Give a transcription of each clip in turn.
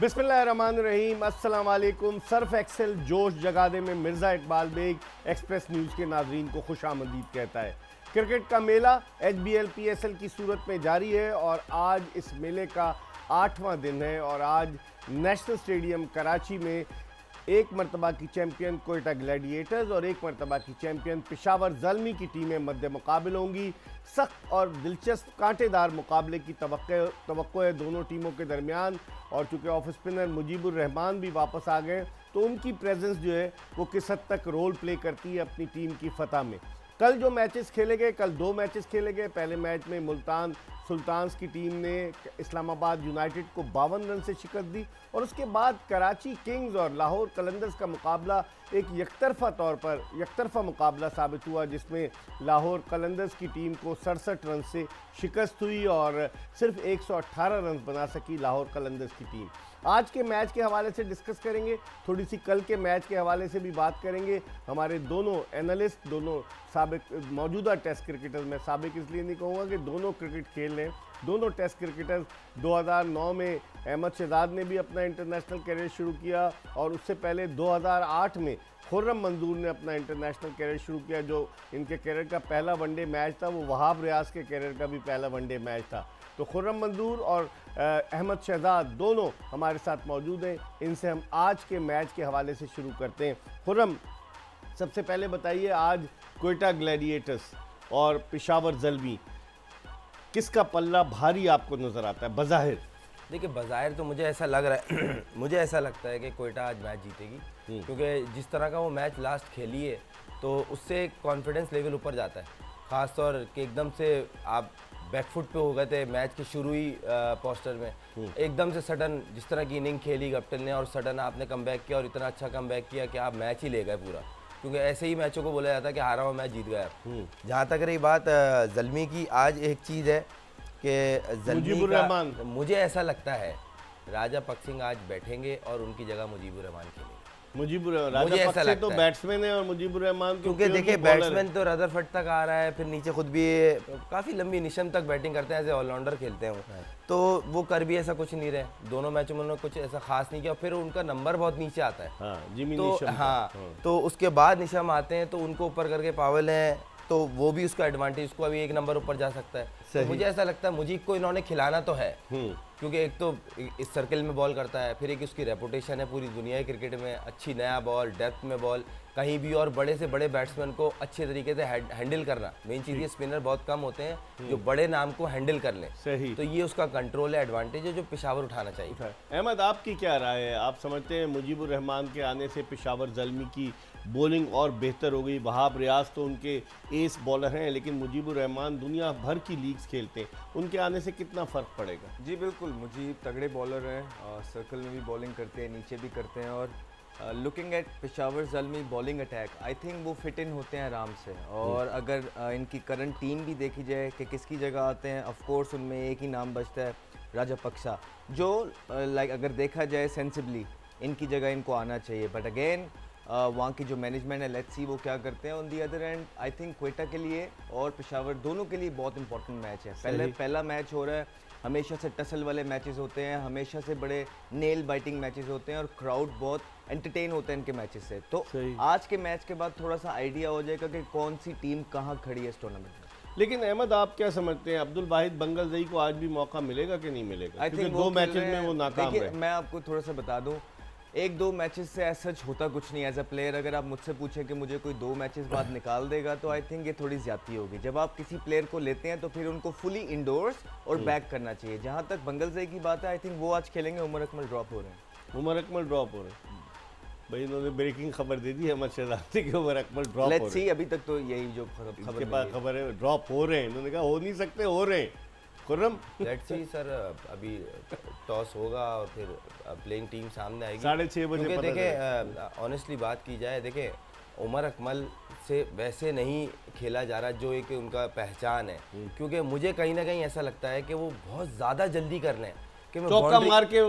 बिस्मिल्लाहिर्रहमानिर्रहीम, अस्सलाम वालेकुम। सर्फ एक्सेल जोश जगादे में मिर्ज़ा इकबाल बेग एक्सप्रेस न्यूज़ के नाजरीन को खुशामदीद कहता है। क्रिकेट का मेला HBL PSL की सूरत में जारी है और आज इस मेले का 8वां दिन है और आज नेशनल स्टेडियम कराची में एक मरतबा की चैम्पियन कोयटा ग्लैडिएटर्स और एक मरतबा की चैम्पियन पेशावर ज़ल्मी की टीमें मद्दे मुकाबले होंगी। सख्त और दिलचस्प कांटेदार मुकाबले की तवक्को है दोनों टीमों के दरमियान। और चूँकि ऑफ स्पिनर मुजीबुर रहमान भी वापस आ गए तो उनकी प्रेजेंस जो है वो किस हद तक रोल प्ले करती है अपनी टीम की फतह में। कल जो मैचेस खेले गए, कल 2 मैचेस खेले गए। पहले मैच में मुल्तान सुल्तान्स की टीम ने इस्लामाबाद यूनाइटेड को 52 रन से शिकस्त दी और उसके बाद कराची किंग्स और लाहौर कलंदर्स का मुकाबला एक यकतरफा मुकाबला साबित हुआ, जिसमें लाहौर कलंदर्स की टीम को 67 रन से शिकस्त हुई और सिर्फ 118 रन बना सकी लाहौर कलंदर्स की टीम। आज के मैच के हवाले से डिस्कस करेंगे, थोड़ी सी कल के मैच के हवाले से भी बात करेंगे। हमारे दोनों एनालिस्ट, दोनों साबिक मौजूदा टेस्ट क्रिकेटर्स, मैं साबिक इसलिए नहीं कहूँगा कि दोनों क्रिकेट खेल रहे हैं, दोनों टेस्ट क्रिकेटर्स 2009 में अहमद शहजाद ने भी अपना इंटरनेशनल कैरियर शुरू किया और उससे पहले 2008 में खुर्रम मंजूर ने अपना इंटरनेशनल कैरियर शुरू किया। जो इनके कैरियर का पहला वनडे मैच था वो वहाब रियाज के कैरियर का भी पहला वनडे मैच था। तो खुर्रम मंजूर और अहमद शहजाद दोनों हमारे साथ मौजूद हैं। इनसे हम आज के मैच के हवाले से शुरू करते हैं। खुर्रम, सबसे पहले बताइए, आज कोयटा ग्लैडिएटर्स और पेशावर ज़ल्मी, किसका पल्ला भारी आपको नज़र आता है बज़ाहिर? देखिए, बज़ाहिर तो मुझे ऐसा लग रहा है मुझे ऐसा लगता है कि कोयटा आज मैच जीतेगी, क्योंकि जिस तरह का वो मैच लास्ट खेली है तो उससे कॉन्फिडेंस लेवल ऊपर जाता है। ख़ासतौर कि एकदम से आप बैकफुट पे हो गए थे मैच के शुरू ही पोस्टर में, एकदम से सडन जिस तरह की इनिंग खेली कैप्टन ने और सडन आपने कमबैक किया और इतना अच्छा कमबैक किया कि आप मैच ही ले गए पूरा, क्योंकि ऐसे ही मैचों को बोला जाता है कि हारा हुआ मैच जीत गया। जहाँ तक रही बात ज़ल्मी की, आज एक चीज़ है कि ज़ल्मी का मुझे ऐसा लगता है राजा पक्सिंग आज बैठेंगे और उनकी जगह मुजीबुर रहमान खेलेंगे। राजा पक्से तो बैट्समैन है और मुजीबुर रहमान क्योंकि देखिए बैट्समैन तो रदरफर्ड तक आ रहा है, फिर नीचे खुद भी काफ़ी लंबी निशम तक बैटिंग करते हैं, एज ए ऑलराउंडर खेलते हैं तो वो कर भी ऐसा कुछ नहीं रहे। दोनों मैचों में उन्होंने कुछ ऐसा खास नहीं किया, फिर उनका नंबर बहुत नीचे आता है। तो उसके बाद निशम आते हैं तो उनको ऊपर करके पावेल हैं तो वो भी उसका एडवांटेज, उसको अभी एक नंबर ऊपर जा सकता है। तो मुझे ऐसा लगता है मुझीब को इन्होंने खिलाना तो है, क्योंकि एक तो इस सर्कल में बॉल करता है, फिर एक उसकी रेपुटेशन है पूरी दुनिया के क्रिकेट में, अच्छी नया बॉल, डेप्थ में बॉल कहीं भी, और बड़े से बड़े बैट्समैन को अच्छे तरीके से हैंडल करना। मेन चीज़ ये स्पिनर बहुत कम होते हैं जो बड़े नाम को हैंडल कर लें। सही, तो ये उसका कंट्रोल है, एडवांटेज है जो पेशावर उठाना चाहिए। अहमद, आपकी क्या राय है? आप समझते हैं मुजीबुर रहमान के आने से पेशावर ज़ल्मी की बॉलिंग और बेहतर हो गई? वहाब रियाज तो उनके एस बॉलर हैं, लेकिन मुजीबुर रहमान दुनिया भर की लीग्स खेलते हैं, उनके आने से कितना फ़र्क पड़ेगा? जी बिल्कुल, मुजीब तगड़े बॉलर हैं और सर्कल में भी बॉलिंग करते हैं, नीचे भी करते हैं। और looking at Peshawar Zalmi bowling attack, I think वो फिट इन होते हैं आराम से। और अगर इनकी करंट टीम भी देखी जाए कि किसकी जगह आते हैं, ऑफ कोर्स उनमें एक ही नाम बचता है, राजा पक्सा, जो लाइक अगर देखा जाए सेंसिबली इनकी जगह इनको आना चाहिए। बट अगेन वहाँ की जो मैनेजमेंट है, लेट्स सी वो क्या करते हैं। On the other and I think Quetta के लिए और पेशावर दोनों के लिए बहुत इंपॉर्टेंट मैच है। पहला मैच हो रहा है, हमेशा से टसल वाले मैचेस होते हैं, हमेशा से बड़े नेल बाइटिंग मैचेस होते हैं और क्राउड बहुत एंटरटेन होता है इनके मैचेस से। तो आज के मैच के बाद थोड़ा सा आइडिया हो जाएगा कि कौन सी टीम कहाँ खड़ी है इस टूर्नामेंट में। लेकिन अहमद, आप क्या समझते हैं, अब्दुल वाहिद बंगलजई को आज भी मौका मिलेगा कि नहीं मिलेगा? आई थिंक 2 मैचेस में वो नाकाम रहे। मैं आपको थोड़ा सा बता दूं, 1-2 मैचेस से ऐसा होता कुछ नहीं। एज अ प्लेयर अगर आप मुझसे पूछें कि मुझे कोई 2 मैचेस बाद निकाल देगा तो आई थिंक ये थोड़ी ज्यादती होगी। जब आप किसी प्लेयर को लेते हैं तो फिर उनको फुली इंडोर्स और बैक करना चाहिए। जहाँ तक बंगलजई की बात है, आई थिंक वो आज खेलेंगे। उमर अकमल ड्रॉप हो रहे हैं। उमर अकमल ड्रॉप हो रहे हैं भाई, इन्होंने ब्रेकिंग खबर दे दी अहमद शहजाद ने कि उमर अकमल ड्रॉप हो रहे हैं। अभी तक तो यही जो खबर है, ड्रॉप हो रहे हैं। इन्होंने कहा हो नहीं सकते, हो रहे हैं। खुर्रम, लेट्स सी सर, अभी टॉस होगा और फिर प्लेइंग टीम सामने आएगी 6:30 बजे। क्योंकि देखिए ऑनेस्टली बात की जाए, देखिए उमर अकमल से वैसे नहीं खेला जा रहा जो एक उनका पहचान है, क्योंकि मुझे कहीं ना कहीं ऐसा लगता है कि वो बहुत ज़्यादा जल्दी कर रहे हैं कि चौका मार के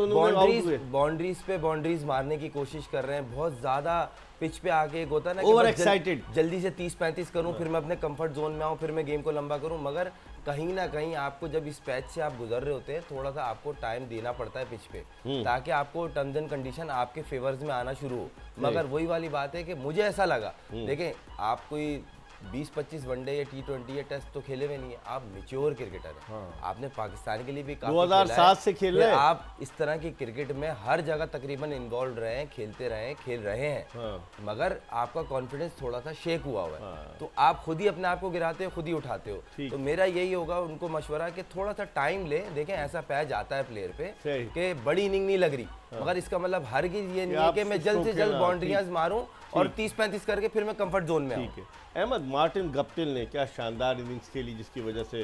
बाउंड्रीज पे बाउंड्रीज मारने की कोशिश कर रहे हैं, बहुत ज़्यादा पिच पे आके एक होता है ना Over बस excited. जल्दी से 30-35 करूं, फिर मैं अपने कंफर्ट जोन में आऊं, फिर मैं गेम को लंबा करूं। मगर कहीं ना कहीं आपको जब इस पैच से आप गुजर रहे होते हैं, थोड़ा सा आपको टाइम देना पड़ता है पिच पे, ताकि आपको टर्म्स एंड कंडीशन आपके फेवर्स में आना शुरू हो। मगर वही वाली बात है कि मुझे ऐसा लगा, देखें आप कोई 20-25 वनडे या T20 या टेस्ट तो खेले हुए नहीं है, आप मैच्योर क्रिकेटर हैं। आपने पाकिस्तान के लिए भी काफी 2007 से खेल रहे हैं। आप इस तरह की क्रिकेट में हर जगह तकरीबन इन्वॉल्व रहे हैं, खेल रहे हैं। मगर आपका कॉन्फिडेंस थोड़ा सा शेक हुआ है, तो आप खुद ही अपने आप को गिराते हो, खुद ही उठाते हो। तो मेरा यही होगा उनको मशवरा कि थोड़ा सा टाइम ले। देखें ऐसा पैच आता है प्लेयर पे कि बड़ी इनिंग नहीं लग रही, मगर इसका मतलब हरगिज ये नहीं है कि मैं जल्द से जल्द बाउंड्रियां मारूं और 30-35 करके फिर मैं कंफर्ट जोन में आऊं। ठीक है। अहमद, मार्टिन गप्टिल ने क्या शानदार इनिंग्स खेली, जिसकी वजह से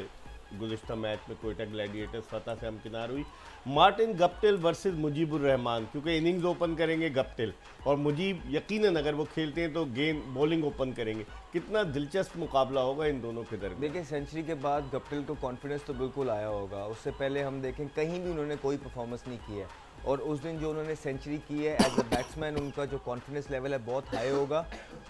गुज़िश्ता मैच में कोयटा ग्लैडिएटर्स फतह से हमकिनार हुई। Martin Guptill versus Mujeebur Rahman, क्योंकि इनिंग्स ओपन करेंगे गप्टिल और मुजीब यकीनन अगर वो खेलते हैं तो गेंद बॉलिंग ओपन करेंगे। कितना दिलचस्प मुकाबला होगा इन दोनों के दरमियान। देखिए सेंचुरी के बाद गप्टिल को कॉन्फिडेंस तो बिल्कुल आया होगा। उससे पहले हम देखें कहीं भी उन्होंने कोई परफॉर्मेंस नहीं की है, और उस दिन जो उन्होंने सेंचुरी की है एज अ बैट्समैन, उनका जो कॉन्फिडेंस लेवल है बहुत हाई होगा।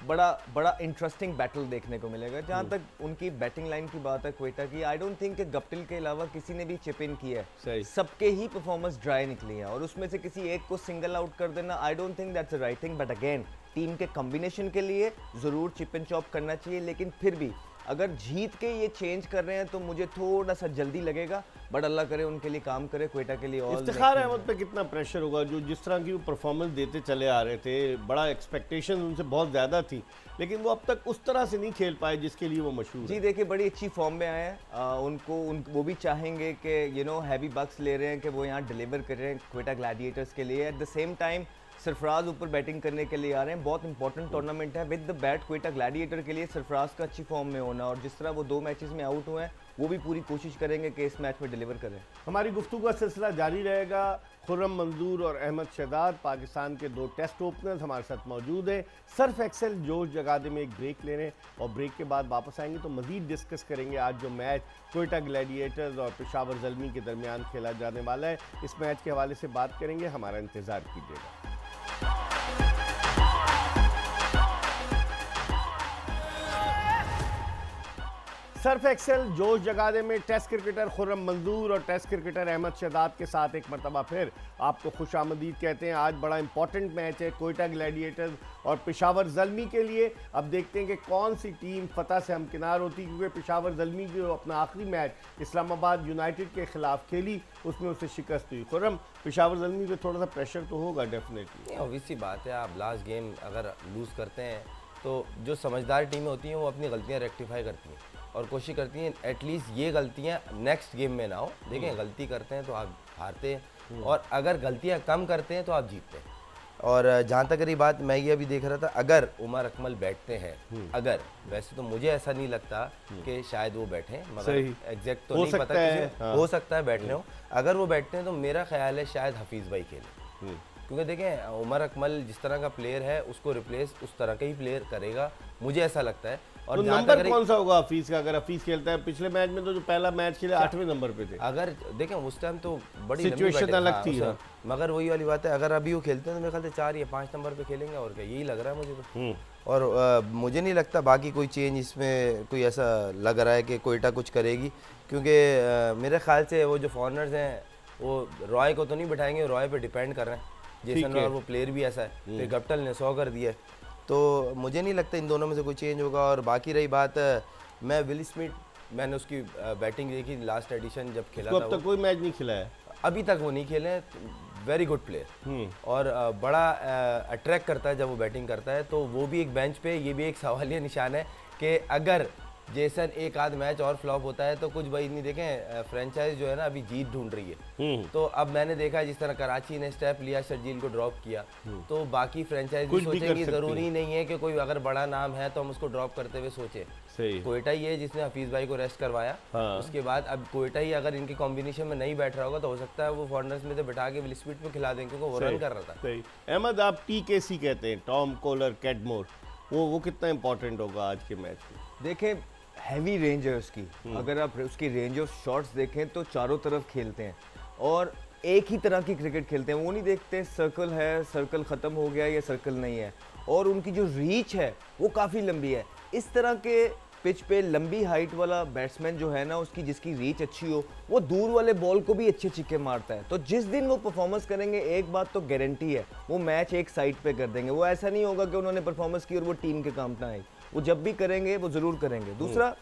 बड़ा इंटरेस्टिंग बैटल देखने को मिलेगा। जहाँ तक उनकी बैटिंग लाइन की बात है क्वेटा की, आई डोंट थिंक कि गप्टिल के अलावा किसी ने भी चिप इन की है। सबके ही परफॉर्मेंस ड्राई निकली है, और उसमें से किसी एक को सिंगल आउट कर देना, I don't think that's the right thing. But again team के कॉम्बिनेशन के लिए ज़रूर चिप एंड चॉप करना चाहिए, लेकिन फिर भी अगर जीत के ये चेंज कर रहे हैं तो मुझे थोड़ा सा जल्दी लगेगा। बट अल्लाह करे उनके लिए काम करे, क्वेटा के लिए। और इफ्तिखार अहमद पे कितना प्रेशर होगा, जो जिस तरह की वो परफॉर्मेंस देते चले आ रहे थे, बड़ा एक्सपेक्टेशन उनसे बहुत ज़्यादा थी, लेकिन वो अब तक उस तरह से नहीं खेल पाए जिसके लिए वो मशहूर जी। देखिए बड़ी अच्छी फॉर्म में आए हैं। वो भी चाहेंगे कि हैवी बक्स ले रहे हैं कि वो यहाँ डिलीवर कर रहे हैं क्वेटा ग्लैडिएटर्स के लिए। At the same time Sarfaraz ऊपर बैटिंग करने के लिए आ रहे हैं। बहुत इंपॉर्टेंट टूर्नामेंट है with the bat Quetta gladiator के लिए सरफराज का अच्छी फॉर्म में होना, और जिस तरह वो 2 मैचेस में आउट हुए हैं, वो भी पूरी कोशिश करेंगे कि इस मैच में डिलीवर करें। हमारी गुफ्तगू का सिलसिला जारी रहेगा। खुर्रम मंजूर और अहमद शहजाद, पाकिस्तान के 2 टेस्ट ओपनर्स हमारे साथ मौजूद हैं। सर्फ एक्सेल जोश जगादे में एक ब्रेक ले रहे हैं, और ब्रेक के बाद वापस आएंगे तो मज़ीद डिस्कस करेंगे आज जो मैच कोयटा ग्लैडिएटर्स और पेशावर ज़ल्मी के दरमियान खेला जाने वाला है। इस मैच के हवाले से बात करेंगे, हमारा इंतज़ार कीजिएगा। सर्फ एक्सेल जोश जगादे में टेस्ट क्रिकेटर खुर्रम मंजूर और टेस्ट क्रिकेटर अहमद शहजाद के साथ एक मरतबा फिर आपको खुश आमदीद कहते हैं। आज बड़ा इंपॉर्टेंट मैच है कोयटा ग्लैडिएटर्स और पेशावर ज़ल्मी के लिए। अब देखते हैं कि कौन सी टीम फतह से हमकिनार होती, क्योंकि पेशावर ज़ल्मी जो अपना आखिरी मैच इस्लामाबाद यूनाइटेड के खिलाफ खेली, उसमें उसे शिकस्त हुई। खुर्रम, पेशावर ज़ल्मी पे थोड़ा सा प्रेशर तो होगा डेफिनेटली। ऑब्वियस सी बात है, आप लास्ट गेम अगर लूज़ करते हैं तो जो समझदार टीमें होती हैं वो अपनी गलतियाँ रेक्टिफाई करती हैं और कोशिश करती हैं एटलीस्ट ये गलतियां नेक्स्ट गेम में ना हो। देखें गलती करते हैं तो आप हारते हैं, और अगर गलतियां कम करते हैं तो आप जीतते हैं। और जहाँ तक रही बात, मैं ये अभी देख रहा था, अगर उमर अकमल बैठते हैं, अगर, वैसे तो मुझे ऐसा नहीं लगता कि शायद वो बैठे, मगर एग्जैक्ट तो नहीं पता, हाँ। हो सकता है बैठने हो। अगर वो बैठते हैं तो मेरा ख्याल है शायद हफीज़ भाई खेले, क्योंकि देखें उमर अकमल जिस तरह का प्लेयर है उसको रिप्लेस उस तरह का ही प्लेयर करेगा, मुझे ऐसा लगता है। और तो नंबर कौन सा होगा हफीज का, अगर हफीज खेलता है? पिछले मैच में तो जो पहला मैच खेला 8वें नंबर पे थे। अगर देखें उस टाइम तो बड़ी सिचुएशन अलग थी, हाँ। मगर वही वाली बात है, अगर अभी वो खेलते हैं तो मेरे ख्याल से 4 या 5 नंबर पे खेलेंगे, और क्या यही लग रहा है मुझे तो। और मुझे नहीं लगता बाकी कोई चेंज इसमें कोई ऐसा लग रहा है कि कोयटा कुछ करेगी, क्योंकि मेरे ख्याल से वो जो फॉरनर्स हैं वो रॉय को तो नहीं बिठाएंगे, रॉय पे डिपेंड कर रहे हैं। जेसन और वो प्लेयर भी ऐसा है, फिर गप्टिल ने 100 कर दिया, तो मुझे नहीं लगता इन दोनों में से कोई चेंज होगा। और बाकी रही बात, मैं विल स्मिथ, मैंने उसकी बैटिंग देखी लास्ट एडिशन जब खेला था, अब तक कोई मैच नहीं खिला है, अभी तक वो नहीं खेले। वेरी गुड प्लेयर, और बड़ा अट्रैक्ट करता है जब वो बैटिंग करता है, तो वो भी एक बेंच पे, ये भी एक सवालिया निशान है कि अगर जेसन एक आध मैच और फ्लॉप होता है तो कुछ भाई नहीं। देखें फ्रेंचाइज जो है ना अभी जीत ढूंढ रही है, तो अब मैंने देखा जिस तरह कराची ने स्टेप लिया, शर्जील को ड्रॉप किया, तो बाकी फ्रेंचाइज भी सोचेंगी, जरूरी नहीं है कि कोई अगर बड़ा नाम है तो हम उसको ड्रॉप करते हुए सोचे। कोयटा ही है जिसने हफीज भाई को रेस्ट करवाया, उसके बाद अब कोयटा ही अगर इनकी कॉम्बिनेशन में नहीं बैठ रहा होगा तो हो सकता है वो फॉरनर्स में से बैठा के विल स्मिथ पे खिला दें, क्योंकि वो रन कर रहा था। अहमद, आप TKC कहते हैं, टॉम कोलर कैडमोर, वो कितना इंपॉर्टेंट होगा आज के मैच में? देखें हैवी रेंज है उसकी, अगर आप उसकी रेंज ऑफ शॉट्स देखें तो चारों तरफ खेलते हैं और एक ही तरह की क्रिकेट खेलते हैं। वो नहीं देखते सर्कल है, सर्कल ख़त्म हो गया या सर्कल नहीं है, और उनकी जो रीच है वो काफ़ी लंबी है। इस तरह के पिच पे लंबी हाइट वाला बैट्समैन जो है ना, उसकी जिसकी रीच अच्छी हो, वो दूर वाले बॉल को भी अच्छे छिक्के मारता है। तो जिस दिन वो परफॉर्मेंस करेंगे, एक बात तो गारंटी है, वो मैच एक साइड पे कर देंगे। वो ऐसा नहीं होगा कि उन्होंने परफॉर्मेंस की और वो टीम के काम ना आई। वो जब भी करेंगे वो ज़रूर करेंगे। दूसरा,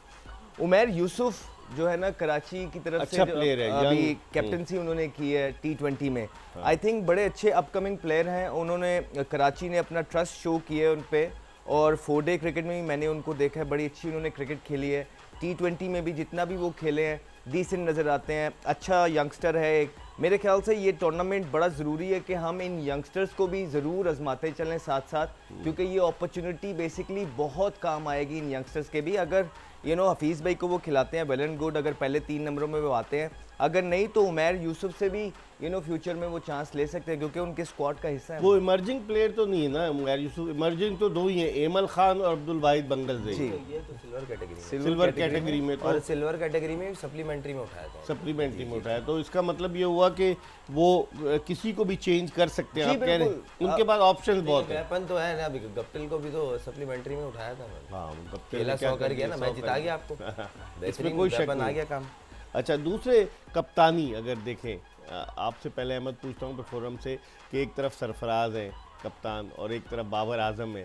उमैर यूसुफ जो है ना, कराची की तरफ अच्छा से प्लेयर है, अभी कैप्टनसी उन्होंने की है T20 में। आई थिंक बड़े अच्छे अपकमिंग प्लेयर हैं। उन्होंने, कराची ने अपना ट्रस्ट शो किया है उन पे, और 4 डे क्रिकेट में भी मैंने उनको देखा है, बड़ी अच्छी उन्होंने क्रिकेट खेली है। T20 में भी जितना भी वो खेले हैं, डिसेंट नज़र आते हैं। अच्छा यंगस्टर है एक। मेरे ख्याल से ये टूर्नामेंट बड़ा ज़रूरी है कि हम इन यंगस्टर्स को भी ज़रूर आजमाते चलें साथ साथ, क्योंकि ये अपॉर्चुनिटी बेसिकली बहुत काम आएगी इन यंगस्टर्स के भी। अगर हफीज़ भाई को वो खिलाते हैं वेल एंड गुड, अगर पहले 3 नंबरों में वो आते हैं, अगर नहीं तो उमैर यूसुफ से भी फ्यूचर में वो चांस ले सकते हैं, क्योंकि उनके स्क्वाड का हिस्सा है। वो इमर्जिंग प्लेयर तो नहीं है ना उमैर यूसुफ, इमर्जिंग तो 2 ही हैं, एमल खान और अब्दुल वाहिद बंगलदेई। ये तो सिल्वर कैटेगरी सिल्वर कैटेगरी में, और सिल्वर कैटेगरी में सप्लीमेंट्री में उठाया था। सप्लीमेंट्री में उठाया, तो इसका मतलब ये हुआ कि वो किसी को भी चेंज कर सकते हैं। जी, आप कह रहे हैं बिल्कुल। उनके पास ऑप्शंस बहुत है। वेपन तो है ना, अभी गप्टिल को भी तो सप्लीमेंट्री में उठाया था मैंने। हाँ, पहला 100 कर गया ना, मैच जिता गया आपको। इसमें कोई शक वेपन आ नहीं। गया काम। अच्छा, दूसरे कप्तानी अगर देखें, आपसे पहले अहमद पूछता हूँ फोरम से कि एक तरफ सरफराज है कप्तान और एक तरफ बाबर आजम है,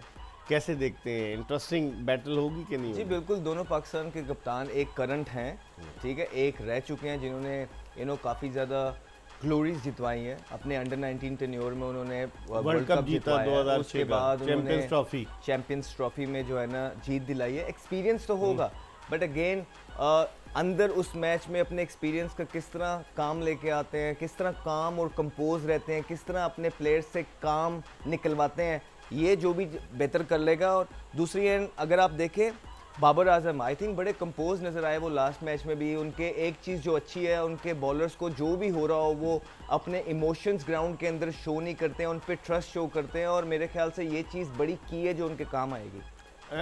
कैसे देखते हैं? इंटरेस्टिंग बैटल होगी कि नहीं जी होगी? बिल्कुल, दोनों पाकिस्तान के कप्तान एक करंट हैं, ठीक है, एक रह चुके हैं जिन्होंने काफ़ी ज़्यादा ग्लोरीज जितवाई हैं अपने अंडर 19 टेन्योर में। उन्होंने वर्ल्ड कप जीता 2006 उसके का, बाद चैंपियंस ट्रॉफी, चैंपियंस ट्रॉफी में जो है ना जीत दिलाई है। एक्सपीरियंस तो होगा, बट अगेन अंदर उस मैच में अपने एक्सपीरियंस का किस तरह काम लेके आते हैं, किस तरह काम और कंपोज रहते हैं, किस तरह अपने प्लेयर्स से काम निकलवाते हैं, ये जो भी बेहतर कर लेगा। और दूसरी एंड अगर आप देखें, बाबर आजम आई थिंक बड़े कंपोज नज़र आए वो लास्ट मैच में भी। उनके एक चीज़ जो अच्छी है, उनके बॉलर्स को जो भी हो रहा हो वो अपने इमोशंस ग्राउंड के अंदर शो नहीं करते हैं, उन पे ट्रस्ट शो करते हैं, और मेरे ख्याल से ये चीज़ बड़ी की है जो उनके काम आएगी।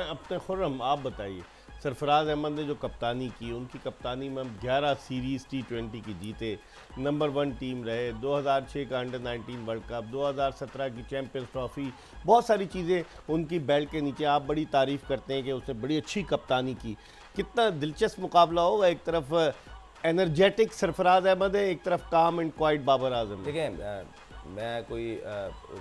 अपने खुर्रम आप बताइए, सरफराज अहमद ने जो कप्तानी की, उनकी कप्तानी में हम 11 सीरीज़ T20 की जीते, नंबर 1 टीम रहे, 2006 का अंडर 19 वर्ल्ड कप, 2017 की चैंपियंस ट्रॉफी, बहुत सारी चीज़ें उनकी बेल्ट के नीचे। आप बड़ी तारीफ़ करते हैं कि उसने बड़ी अच्छी कप्तानी की। कितना दिलचस्प मुकाबला होगा, एक तरफ एनर्जेटिक सरफराज अहमद है, एक तरफ काम एंड क्वाइट बाबर आजम। देखिए, मैं कोई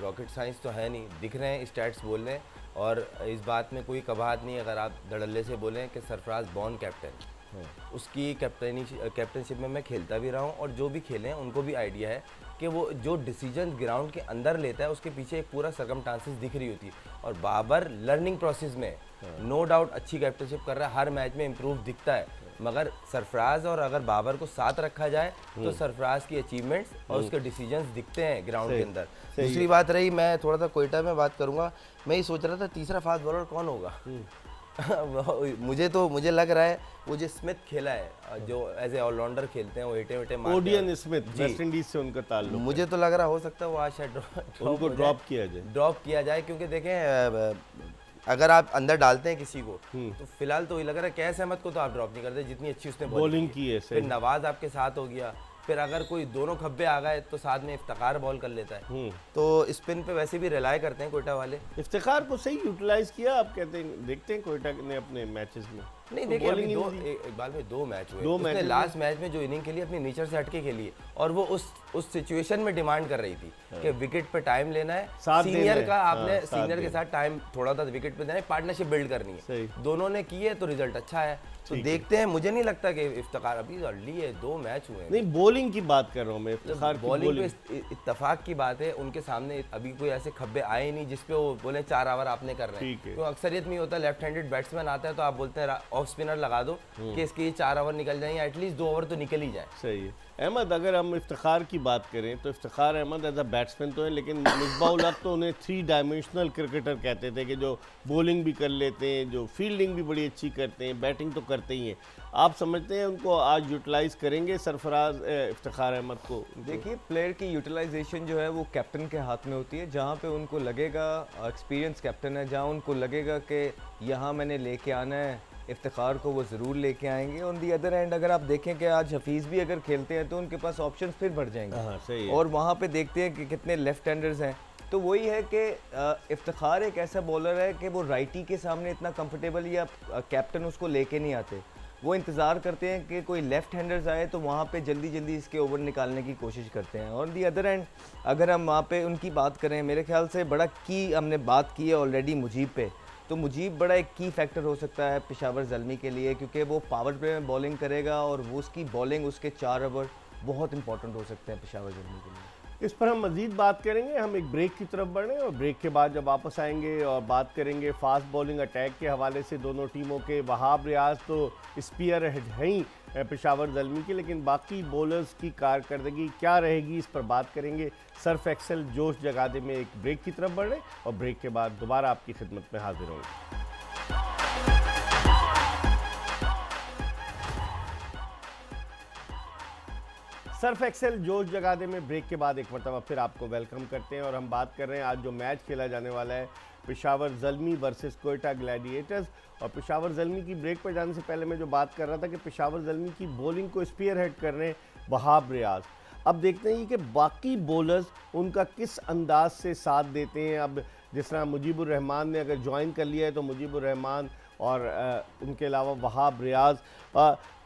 रॉकेट साइंस तो है नहीं, दिख रहे हैं स्टैट्स बोल रहे हैं, और इस बात में कोई कबाहत नहीं अगर आप धड़ल्ले से बोलें कि सरफराज बॉर्न कैप्टन। उसकी कैप्टनशिप में मैं खेलता भी रहा हूँ, और जो भी खेले हैं उनको भी आइडिया है कि वो जो डिसीजन ग्राउंड के अंदर लेता है उसके पीछे एक पूरा सर्कमस्टांसेस दिख रही होती है। और बाबर लर्निंग प्रोसेस में नो डाउट अच्छी कैप्टनशिप कर रहा है, हर मैच में इम्प्रूव दिखता है। मगर सरफराज और अगर बाबर को साथ रखा जाए तो सरफराज की अचीवमेंट्स और उसके डिसीजंस दिखते हैं ग्राउंड के अंदर। दूसरी बात रही, मैं थोड़ा सा कोयटा में बात करूंगा, मैं ये सोच रहा था तीसरा फास्ट बॉलर कौन होगा। मुझे लग रहा है वो जो स्मिथ खेला है, जो एज ए ऑलराउंडर खेलते हैं, वो हिटे मारते हैं। ओडियन स्मिथ, वेस्ट इंडीज से उनका ताल्लुक है। मुझे तो लग रहा हो सकता है वो आज शायद उनको ड्रॉप किया जाए, क्योंकि देखें अगर आप अंदर डालते हैं किसी को तो फिलहाल तो ये लग रहा है कैस अहमद को तो आप ड्रॉप नहीं करते, जितनी अच्छी उसने बॉलिंग की है। फिर नवाज आपके साथ हो गया, फिर अगर कोई दोनों खब्बे आ गए तो साथ में इफ्तिखार बॉल कर लेता है। तो स्पिन पे वैसे भी रिलाई करते हैं कोयटा वाले। इफ्तिखार को सही यूटिलाइज किया, आप कहते हैं, देखते हैं कोयटा ने अपने मैचेस में। नहीं देखिए, अभी इकबाल में 2 मैच हुए, उसने लास्ट मैच में जो इनिंग खेली अपनी नेचर से हटके खेली है, और वो उस सिचुएशन में डिमांड कर रही थी कि विकेट पे टाइम लेना है, सीनियर का आपने सीनियर के साथ टाइम थोड़ा सा विकेट पे देना है, पार्टनरशिप बिल्ड करनी है। दोनों ने की है तो रिजल्ट अच्छा है, तो देखते हैं। मुझे नहीं लगता कि इफ्तिखार, अभी अर्ली है, 2 मैच हुए हैं। नहीं, बॉलिंग की बात कर रहा हूँ मैं, इफ्तिखार की बॉलिंग पे इत्तेफाक की बात है, उनके सामने अभी कोई ऐसे खब्बे आए नहीं जिसपे वो बोले 4 ओवर आपने कर रहे हैं। तो अक्सरियत में होता है, लेफ्ट हैंडेड बैट्समैन आता है तो आप बोलते हैं ऑफ स्पिनर लगा दो कि इसके 4 ओवर निकल जाएं, या एटलीस्ट 2 ओवर तो निकल ही जाए। सही है। अहमद, अगर हम इफ्तिखार की बात करें तो Iftikhar Ahmed as a batsman तो है, लेकिन मिसबाह-उल हक तो उन्हें 3 डायमेंशनल क्रिकेटर कहते थे, कि जो बॉलिंग भी कर लेते हैं, जो फील्डिंग भी बड़ी अच्छी करते हैं, बैटिंग तो करते ही हैं। आप समझते हैं उनको आज यूटिलाइज करेंगे सरफराज इफ्तिखार अहमद को? देखिए, प्लेयर की यूटिलाइजेशन जो है वो कैप्टन के हाथ में होती है। जहाँ पे उनको लगेगा, एक्सपीरियंस कैप्टन है, जहाँ उनको लगेगा कि यहाँ मैंने लेके आना है इफ्तिखार को, वो ज़रूर लेके आएंगे। ऑन दी अदर एंड अगर आप देखें कि आज हफीज़ भी अगर खेलते हैं तो उनके पास ऑप्शंस फिर बढ़ जाएंगे। हाँ, सही है। और वहाँ पे देखते हैं कि कितने लेफ्ट हैंडर्स हैं, तो वही है कि इफ्तिखार एक ऐसा बॉलर है कि वो राइटी के सामने इतना कंफर्टेबल या कैप्टन उसको लेके नहीं आते। वो इंतज़ार करते हैं कि कोई लेफ़्ट हैंडर्स आए तो वहाँ पे जल्दी जल्दी इसके ओवर निकालने की कोशिश करते हैं। और दी अदर एंड अगर हम वहाँ पे उनकी बात करें, मेरे ख्याल से बड़ा की हमने बात की है ऑलरेडी मुजीब पे, तो मुजीब बड़ा एक की फैक्टर हो सकता है पेशावर ज़ल्मी के लिए, क्योंकि वो पावर प्ले में बॉलिंग करेगा और वो उसकी बॉलिंग उसके 4 ओवर बहुत इंपॉर्टेंट हो सकते हैं पेशावर ज़ल्मी के लिए। इस पर हम मज़ीद बात करेंगे। हम एक ब्रेक की तरफ बढ़ें और ब्रेक के बाद जब वापस आएंगे और बात करेंगे फास्ट बॉलिंग अटैक के हवाले से दोनों टीमों के। वहाब रियाज तो स्पीयर हैं ही पेशावर ज़ल्मी के, लेकिन बाकी बॉलर्स की कारकर्दगी क्या रहेगी इस पर बात करेंगे। सर्फ एक्सेल जोश जगादे में एक ब्रेक की तरफ बढ़ें और ब्रेक के बाद दोबारा आपकी खिदमत में हाजिर होंगे। सर्फ एक्सेल जोश जगादे में ब्रेक के बाद एक मरतबा फिर आपको वेलकम करते हैं और हम बात कर रहे हैं आज जो मैच खेला जाने वाला है पेशावर ज़ल्मी वर्सेस कोयटा ग्लैडिएटर्स। और पेशावर ज़ल्मी की ब्रेक पर जाने से पहले मैं जो बात कर रहा था कि पेशावर ज़ल्मी की बॉलिंग को स्पीयर हेड कर रहे हैं वहाब रियाज। अब देखते हैं कि बाकी बॉलर्स उनका किस अंदाज से साथ देते हैं। अब जिस तरह मुजीबुर रहमान ने अगर ज्वाइन कर लिया है तो मुजीबुर रहमान और उनके अलावा वहाब रियाज।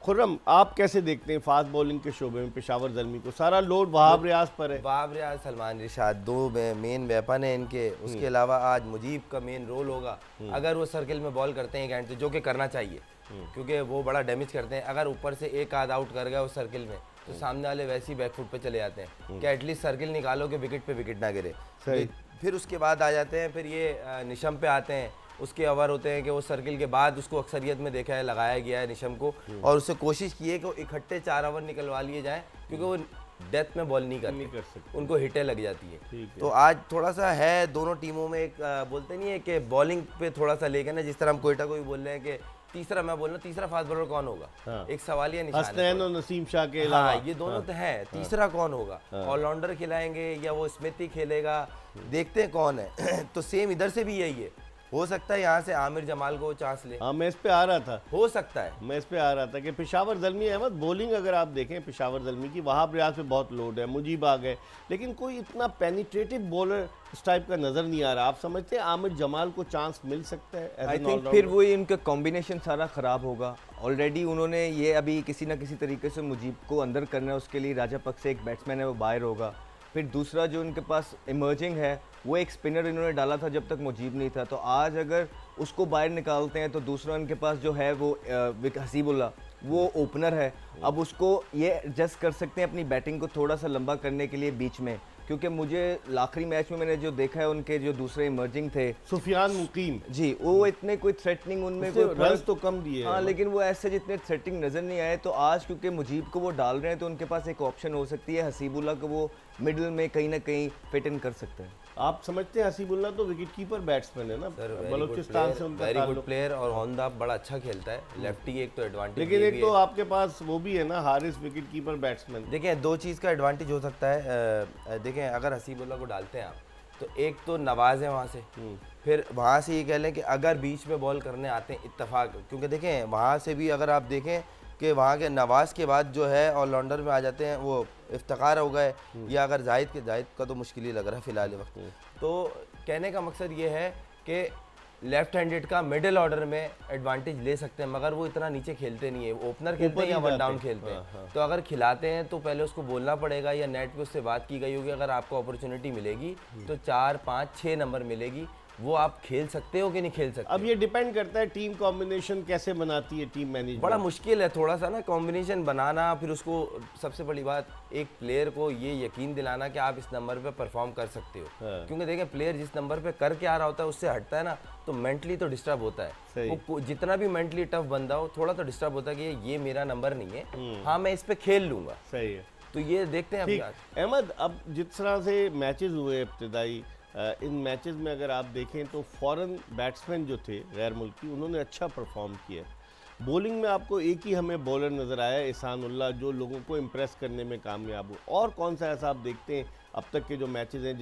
खुर्रम, आप कैसे देखते हैं फास्ट बॉलिंग के शोबे में पेशावर ज़ल्मी को? सारा लोड वहाब रियाज पर है। वहाब रियाज, सलमान रिशाद दो मेन वेपन है इनके। उसके अलावा आज मुजीब का मेन रोल होगा अगर वो सर्किल में बॉल करते हैं एक एंड से, जो कि करना चाहिए क्योंकि वो बड़ा डैमेज करते हैं। अगर ऊपर से एक आध आउट कर गया उस सर्किल में तो सामने वाले वैसे ही बैकफुट पे चले जाते हैं कि एटलीस्ट सर्किल निकालो कि विकेट पे विकेट ना गिरे। फिर उसके बाद आ जाते हैं, फिर ये निशम पे आते हैं। उसके ओवर होते हैं कि वो सर्किल के बाद उसको अक्सरियत में देखा है, लगाया गया है निशम को, और उससे कोशिश की है कि वो इकट्ठे 4 ओवर निकलवा लिए जाएं क्योंकि वो डेथ में बॉल नहीं कर सकते, उनको हिटें लग जाती है। तो आज थोड़ा सा है दोनों टीमों में एक बोलते नहीं है कि बॉलिंग पे थोड़ा सा लेके ना, जिस तरह हम कोयटा को भी बोल रहे हैं कि तीसरा, मैं बोल रहा हूँ तीसरा फास्ट बॉलर कौन होगा। हाँ। एक सवाल या निशान हसनैन और नसीम शाह के अलावा। हाँ, ये दोनों तो हैं। तीसरा कौन होगा? ऑलराउंडर खिलाएंगे या वो स्मिथ ही खेलेगा, देखते हैं कौन है। तो सेम इधर से भी यही है, हो सकता है यहाँ से आमिर जमाल को चांस ले। हाँ, मैं इस पे आ रहा था, हो सकता है मैं इस पे आ रहा था कि पेशावर ज़ल्मी अहमद बॉलिंग अगर आप देखें पेशावर ज़ल्मी की, वहाब रियाज पे बहुत लोड है, मुजीब आ गए, लेकिन कोई इतना पेनिट्रेटिव बॉलर इस टाइप का नजर नहीं आ रहा। आप समझते हैं आमिर जमाल को चांस मिल सकता है? आई थिंक फिर वही इनका कॉम्बिनेशन सारा ख़राब होगा। ऑलरेडी उन्होंने ये अभी किसी ना किसी तरीके से मुजीब को अंदर करना है, उसके लिए राजा पक से एक बैट्समैन है वो बाहर होगा। फिर दूसरा जो उनके पास इमर्जिंग है वो एक स्पिनर इन्होंने डाला था जब तक मुजीब नहीं था, तो आज अगर उसको बाहर निकालते हैं तो दूसरा उनके पास जो है वो हसीबुल्ला, वो ओपनर है। अब उसको ये एडजस्ट कर सकते हैं अपनी बैटिंग को थोड़ा सा लंबा करने के लिए बीच में, क्योंकि मुझे आखिरी मैच में मैंने जो देखा है उनके जो दूसरे इमर्जिंग थे सुफियान मुकीम जी, वो इतने कोई थ्रेटनिंग उनमें कोई रन्स तो कम दिए। हाँ, लेकिन वो ऐसे जितने थ्रेटनिंग नज़र नहीं आए। तो आज क्योंकि मुजीब को वो डाल रहे हैं तो उनके पास एक ऑप्शन हो सकती है हसीबुल्ला को वो मिडिल में कहीं ना कहीं फिट इन कर सकते हैं। आप समझते हैं हसीबुल्ला तो विकेट कीपर बैट्समैन है ना, बलूचिस्तान से उनका वेरी गुड प्लेयर, और ऑन द बड़ा अच्छा खेलता है, लेफ्टी एक तो एडवांटेज। लेकिन एक तो आपके पास वो भी है ना हारिस, विकेट कीपर बैट्समैन। देखें दो चीज़ का एडवांटेज हो सकता है। देखें अगर हसीबुल्ला को डालते हैं आप तो एक तो नवाज है वहाँ से, फिर वहाँ से ये कह लें कि अगर बीच में बॉल करने आते हैं इत्तेफाक, क्योंकि देखें वहाँ से भी अगर आप देखें कि वहाँ के नवाज के बाद जो है ऑलराउंडर में आ जाते हैं वो इफ्तिखार हो गए, या अगर जाहिद का तो मुश्किल ही लग रहा है फिलहाल वक्त। तो कहने का मकसद ये है कि लेफ्ट हैंडेड का मिडिल ऑर्डर में एडवांटेज ले सकते हैं, मगर वो इतना नीचे खेलते नहीं है, ओपनर खेलते हैं या वन डाउन खेलते हैं। तो अगर खिलाते हैं तो पहले उसको बोलना पड़ेगा, या नेट पे उससे बात की गई होगी अगर आपको अपॉर्चुनिटी मिलेगी तो 4, 5, 6 नंबर मिलेगी, वो आप खेल सकते हो कि नहीं खेल सकते। अब ये डिपेंड करता है टीम कॉम्बिनेशन कैसे बनाती है टीम मैनेजमेंट। बड़ा मुश्किल है थोड़ा सा ना कॉम्बिनेशन बनाना, फिर उसको सबसे बड़ी बात एक प्लेयर को ये यकीन दिलाना कि आप इस नंबर पे परफॉर्म कर सकते हो। क्योंकि देखें प्लेयर जिस नंबर पे करके आ रहा होता है उससे हटता है ना तो मेंटली तो डिस्टर्ब होता है। वो जितना भी मेंटली टफ बंदा हो थोड़ा तो डिस्टर्ब होता है कि ये मेरा नंबर नहीं है, हाँ मैं इस पे खेल लूंगा। सही है, तो ये देखते हैं अभी। अहमद, अब जिस तरह से मैचेस हुए इब्तिदाई, इन मैचेस में अगर आप देखें तो फॉरेन बैट्समैन जो थे गैर मुल्की, उन्होंने अच्छा परफॉर्म किया। बॉलिंग में आपको एक ही हमें बॉलर नज़र आया एहसानुल्लाह, जो लोगों को इम्प्रेस करने में कामयाब हो। और कौन सा ऐसा आप देखते हैं अब तक के जो मैचेस हैं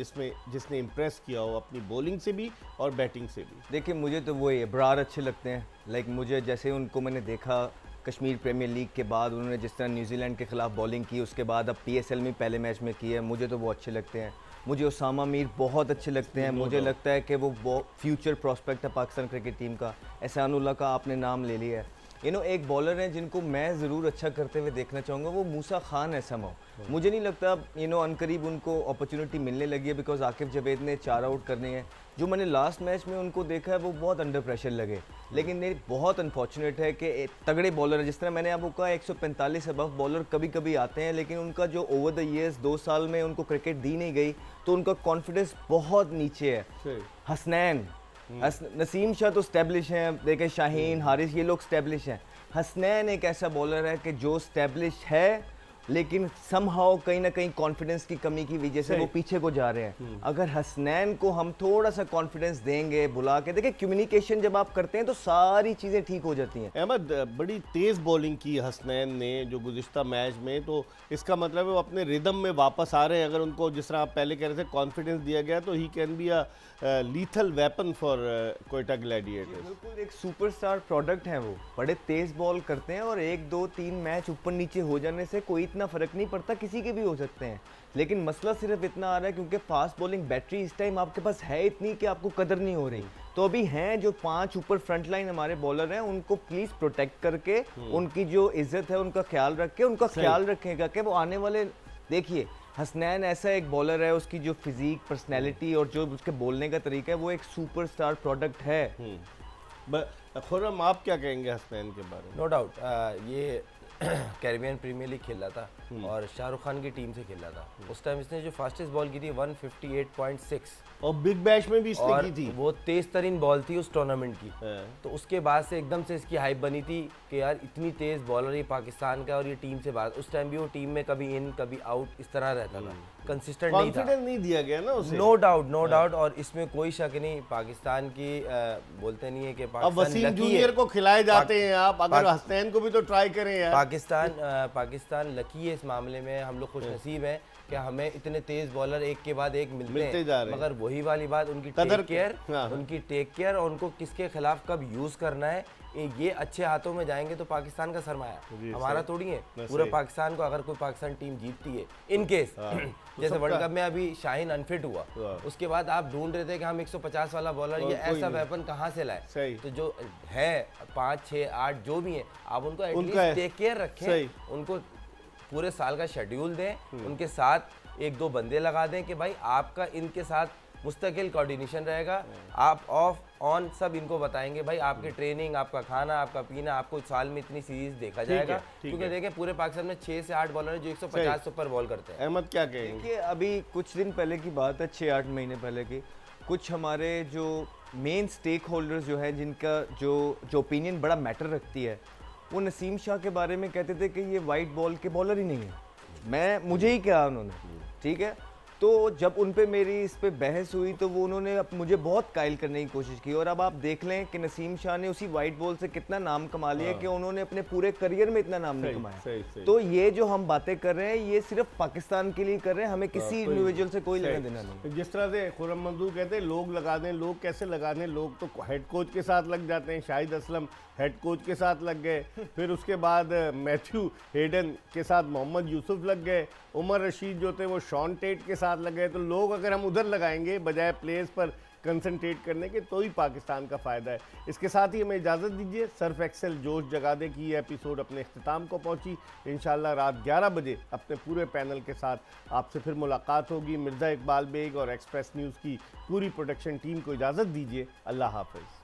जिसने इम्प्रेस किया हो अपनी बॉलिंग से भी और बैटिंग से भी? देखिए मुझे तो वो ये ब्रार अच्छे लगते हैं। लाइक मुझे जैसे उनको मैंने देखा कश्मीर प्रीमियर लीग के बाद उन्होंने जिस तरह न्यूजीलैंड के ख़िलाफ़ बॉलिंग की, उसके बाद अब PSL में पहले मैच में की है, मुझे तो वो अच्छे लगते हैं। मुझे उसामा मीर बहुत अच्छे लगते हैं। मुझे लगता है कि वो फ्यूचर प्रॉस्पेक्ट है पाकिस्तान क्रिकेट टीम का। एहसानुल्लाह का आपने नाम ले लिया है। एक बॉलर हैं जिनको मैं ज़रूर अच्छा करते हुए देखना चाहूँगा, वो मूसा खान ऐसा हो। मुझे नहीं लगता अनकरीब उनको अपॉर्चुनिटी मिलने लगी है, बिकॉज आकिब जावेद ने 4 आउट करने हैं। जो मैंने लास्ट मैच में उनको देखा है वो बहुत अंडर प्रेशर लगे, लेकिन ये बहुत अनफॉर्चुनेट है कि तगड़े बॉलर है, जिस तरह मैंने आपको कहा 145 अबव बॉलर कभी कभी आते हैं, लेकिन उनका जो ओवर द ईयर्स 2 साल में उनको क्रिकेट दी नहीं गई तो उनका कॉन्फिडेंस बहुत नीचे है। हसनैन, नसीम शाह तो स्टैब्लिश हैं, देखें शाहीन, हारिस, ये लोग स्टैब्लिश हैं। हसनैन एक ऐसा बॉलर है कि जो स्टैब्लिश है लेकिन समहाउ कहीं ना कहीं कॉन्फिडेंस की कमी की वजह से वो पीछे को जा रहे हैं। अगर हसनैन को हम थोड़ा सा कॉन्फिडेंस देंगे, बुला के, देखिए कम्युनिकेशन जब आप करते हैं तो सारी चीज़ें ठीक हो जाती हैं। अहमद, बड़ी तेज़ बॉलिंग की हसनैन ने जो गुज़िश्ता मैच में, तो इसका मतलब है वो अपने रिदम में वापस आ रहे हैं। अगर उनको जिस तरह आप पहले कह रहे थे कॉन्फिडेंस दिया गया तो he can be a lethal weapon for Quetta Gladiators. बिल्कुल एक सुपरस्टार प्रोडक्ट है वो, बड़े तेज बॉल करते हैं और 1 2 3 मैच ऊपर नीचे हो जाने से कोई इतना फ़र्क नहीं पड़ता, किसी के भी हो सकते हैं। लेकिन मसला सिर्फ इतना आ रहा है क्योंकि फास्ट बॉलिंग बैटरी इस टाइम आपके पास है इतनी कि आपको कदर नहीं हो रही। तो अभी हैं जो 5 ऊपर फ्रंट लाइन हमारे बॉलर हैं, उनको प्लीज़ प्रोटेक्ट करके उनकी जो इज्जत है उनका ख्याल रख के उनका ख्याल रखेगा कि वो आने वाले, देखिए हसनैन ऐसा एक बॉलर है, उसकी जो फिजिक, पर्सनैलिटी और जो उसके बोलने का तरीका है वो एक सुपरस्टार प्रोडक्ट है। खुर्रम, आप क्या कहेंगे हसनैन के बारे में? नो डाउट ये कैरिबियन प्रीमियर लीग खेल रहा था और शाहरुख खान की टीम से खेल रहा था। उस टाइम इसने जो फास्टेस्ट बॉल की थी 158.6 और बिग बैश में भी इसने और की थी। वो तेज तरीन बॉल थी उस टूर्नामेंट की। तो उसके बाद से एकदम से इसकी हाइप बनी थी कि यार इतनी तेज बॉलर ये पाकिस्तान का और ये टीम से बाहर। उस टाइम भी वो टीम में कभी इन कभी आउट इस तरह रहता था, कंसिस्टेंट नहीं था। कॉन्फिडेंस नहीं दिया गया ना उसे। नो डाउट और इसमें कोई शक नहीं, पाकिस्तान की बोलते नहीं है कि अब वसीम जूनियर को खिलाए जाते हैं आप, अगर हसनैन को भी तो ट्राई करें यार। पाकिस्तान लकी है इस मामले में, हम लोग खुश नसीब हैं कि हमें इतने तेज बॉलर एक के बाद एक मिलते जा रहे हैं। मगर वही वाली बात, उनकी टेक केयर और उनको किसके खिलाफ कब यूज करना है, ये अच्छे हाथों में जाएंगे तो पाकिस्तान का सरमाया हमारा थोड़ी है। पूरे पाकिस्तान को, अगर कोई पाकिस्तान टीम जीतती है इन केस जैसे वर्ल्ड कप में अभी शाहीन अनफिट हुआ, उसके बाद आप ढूंढ रहे थे कि हम 150 वाला बॉलर, ये ऐसा वेपन कहाँ से लाए। तो जो है 5 6 8 जो भी है, आप उनको एटलीस्ट टेक केयर रखें, उनको पूरे साल का शेड्यूल दें, उनके साथ 1 2 बंदे लगा दें कि भाई आपका इनके साथ मुस्तकिल कोऑर्डिनेशन रहेगा, आप ऑफ ऑन सब इनको बताएंगे भाई आपकी ट्रेनिंग, आपका खाना, आपका पीना, आपको साल में इतनी सीरीज देखा जाएगा। क्योंकि देखें पूरे पाकिस्तान में 6 से 8 बॉलर हैं जो 150 से ऊपर बॉल करते हैं। अहमद क्या कहेंगे? देखिए अभी कुछ दिन पहले की बात है, 6-8 महीने पहले की, कुछ हमारे जो मेन स्टेक होल्डर्स जो है, जिनका जो ओपिनियन बड़ा मैटर रखती है, वो नसीम शाह के बारे में कहते थे कि ये वाइट बॉल के बॉलर ही नहीं है। मुझे ही कहा उन्होंने, ठीक है। तो जब उन पे मेरी इस पे बहस हुई तो वो उन्होंने मुझे बहुत कायल करने की कोशिश की, और अब आप देख लें कि नसीम शाह ने उसी वाइट बॉल से कितना नाम कमा लिया कि उन्होंने अपने पूरे करियर में इतना नाम नहीं कमाया। तो ये जो हम बातें कर रहे हैं ये सिर्फ पाकिस्तान के लिए कर रहे हैं, हमें किसी इंडिविजुअल से कोई लेना देना नहीं। जिस तरह से खुर्रम मंजूर कहते हैं लोग लगा दें, लोग कैसे लगा दें, लोग तो हेड कोच के साथ लग जाते हैं। शाहिद असलम हेड कोच के साथ लग गए, फिर उसके बाद मैथ्यू हेडन के साथ मोहम्मद यूसुफ लग गए, उमर रशीद जो थे वो शॉन टेट के साथ लग गए। तो लोग अगर हम उधर लगाएंगे बजाय प्लेयर्स पर कंसंट्रेट करने के, तो ही पाकिस्तान का फ़ायदा है। इसके साथ ही हमें इजाज़त दीजिए। सर्फ एक्सेल जोश जगा दे की ये एपिसोड अपने अख्तिताम को पहुंची। इंशाल्लाह रात 11 बजे अपने पूरे पैनल के साथ आपसे फिर मुलाकात होगी। मिर्ज़ा इकबाल बेग और एक्सप्रेस न्यूज़ की पूरी प्रोडक्शन टीम को इजाज़त दीजिए। अल्लाह हाफ़िज़।